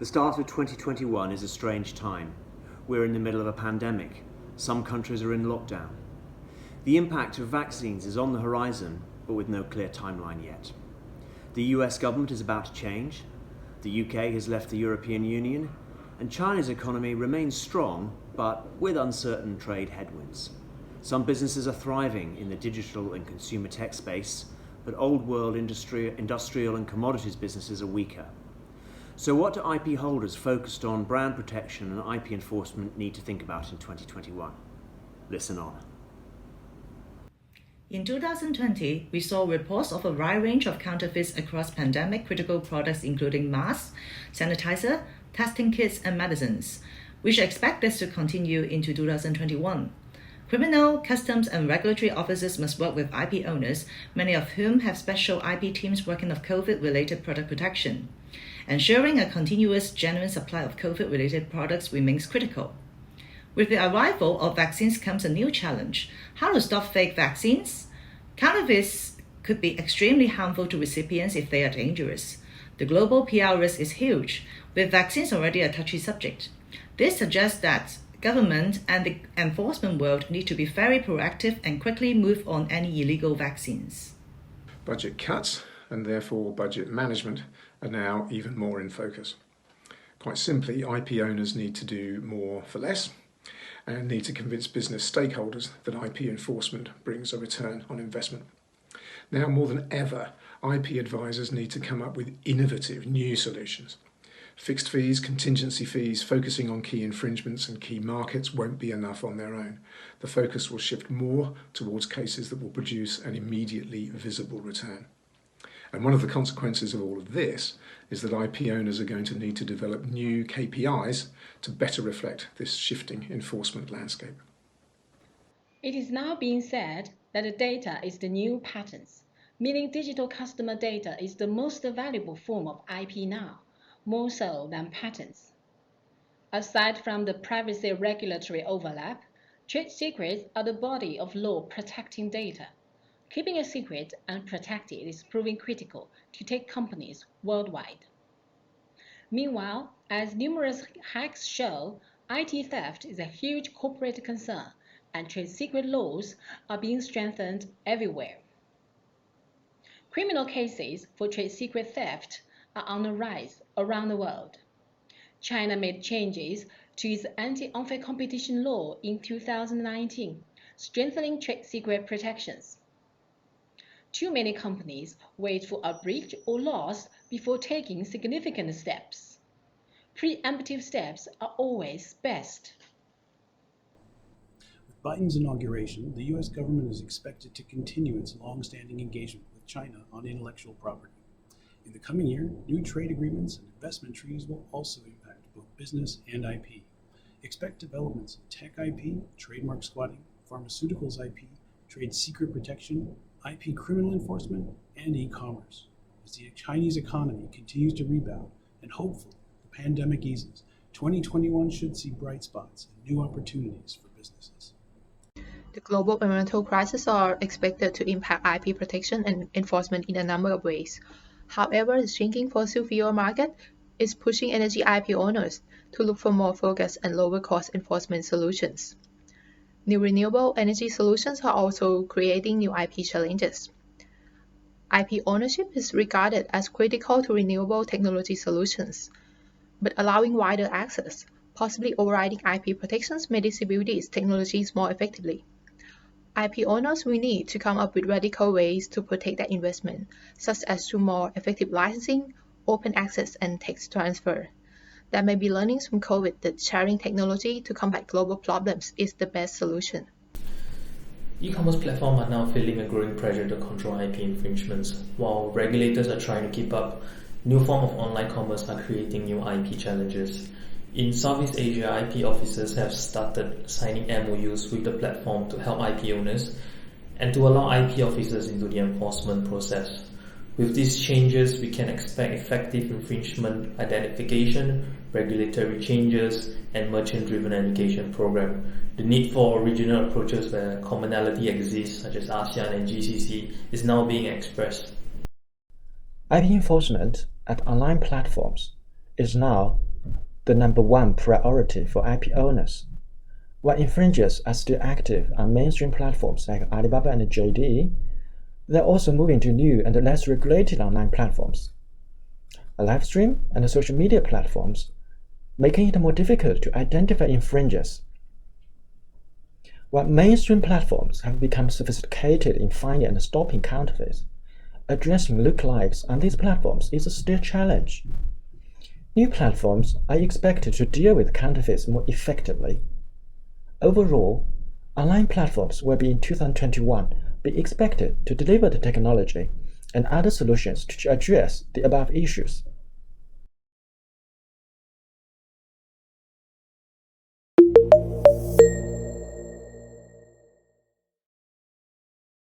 The start of 2021 is a strange time. We're in the middle of a pandemic. Some countries are in lockdown. The impact of vaccines is on the horizon, but with no clear timeline yet. The US government is about to change. The UK has left the European Union, and China's economy remains strong, but with uncertain trade headwinds. Some businesses are thriving in the digital and consumer tech space, but old world industrial and commodities businesses are weaker. So what do IP holders focused on brand protection and IP enforcement need to think about in 2021? Listen on. In 2020, we saw reports of a wide range of counterfeits across pandemic critical products including masks, sanitizer, testing kits, and medicines. We should expect this to continue into 2021. Criminal, customs, and regulatory officers must work with IP owners, many of whom have special IP teams working on COVID-related product protection. Ensuring a continuous, genuine supply of COVID-related products remains critical. With the arrival of vaccines comes a new challenge: how to stop fake vaccines? Counterfeits could be extremely harmful to recipients if they are dangerous. The global PR risk is huge, with vaccines already a touchy subject. This suggests that government and the enforcement world need to be very proactive and quickly move on any illegal vaccines. Budget cuts, and therefore budget management, are now even more in focus. Quite simply, IP owners need to do more for less and need to convince business stakeholders that IP enforcement brings a return on investment. Now more than ever, IP advisors need to come up with innovative new solutions. Fixed fees, contingency fees, focusing on key infringements and key markets won't be enough on their own. The focus will shift more towards cases that will produce an immediately visible return. And one of the consequences of all of this is that IP owners are going to need to develop new KPIs to better reflect this shifting enforcement landscape. It is now being said that the data is the new patents, meaning digital customer data is the most valuable form of IP now, more so than patents. Aside from the privacy regulatory overlap, trade secrets are the body of law protecting data. Keeping a secret and protect it is proving critical to tech companies worldwide. Meanwhile, as numerous hacks show, IT theft is a huge corporate concern, and trade secret laws are being strengthened everywhere. Criminal cases for trade secret theft are on the rise around the world. China made changes to its anti-unfair competition law in 2019, strengthening trade secret protections. Too many companies wait for a breach or loss before taking significant steps. Preemptive steps are always best. With Biden's inauguration, the U.S. government is expected to continue its long-standing engagement with China on intellectual property. In the coming year, new trade agreements and investment treaties will also impact both business and IP. Expect developments in tech IP, trademark squatting, pharmaceuticals IP, trade secret protection, IP criminal enforcement, and e-commerce. As the Chinese economy continues to rebound and hopefully the pandemic eases, 2021 should see bright spots and new opportunities for businesses. The global environmental crisis are expected to impact IP protection and enforcement in a number of ways. However, the shrinking fossil fuel market is pushing energy IP owners to look for more focused and lower cost enforcement solutions. New renewable energy solutions are also creating new IP challenges. IP ownership is regarded as critical to renewable technology solutions, but allowing wider access, possibly overriding IP protections, may distribute these technologies more effectively. IP owners will need to come up with radical ways to protect their investment, such as through more effective licensing, open access, and tech transfer. There may be learnings from COVID that sharing technology to combat global problems is the best solution. E-commerce platforms are now feeling a growing pressure to control IP infringements. While regulators are trying to keep up, new forms of online commerce are creating new IP challenges. In Southeast Asia, IP officers have started signing MOUs with the platform to help IP owners and to allow IP officers into the enforcement process. With these changes, we can expect effective infringement identification, regulatory changes, and merchant-driven education program. The need for regional approaches where commonality exists, such as ASEAN and GCC, is now being expressed. IP enforcement at online platforms is now the number one priority for IP owners. While infringers are still active on mainstream platforms like Alibaba and JD, they're also moving to new and less regulated online platforms, live stream and social media platforms, making it more difficult to identify infringers. While mainstream platforms have become sophisticated in finding and stopping counterfeits, addressing lookalikes on these platforms is still a challenge. New platforms are expected to deal with counterfeits more effectively. Overall, online platforms will in 2021 be expected to deliver the technology and other solutions to address the above issues.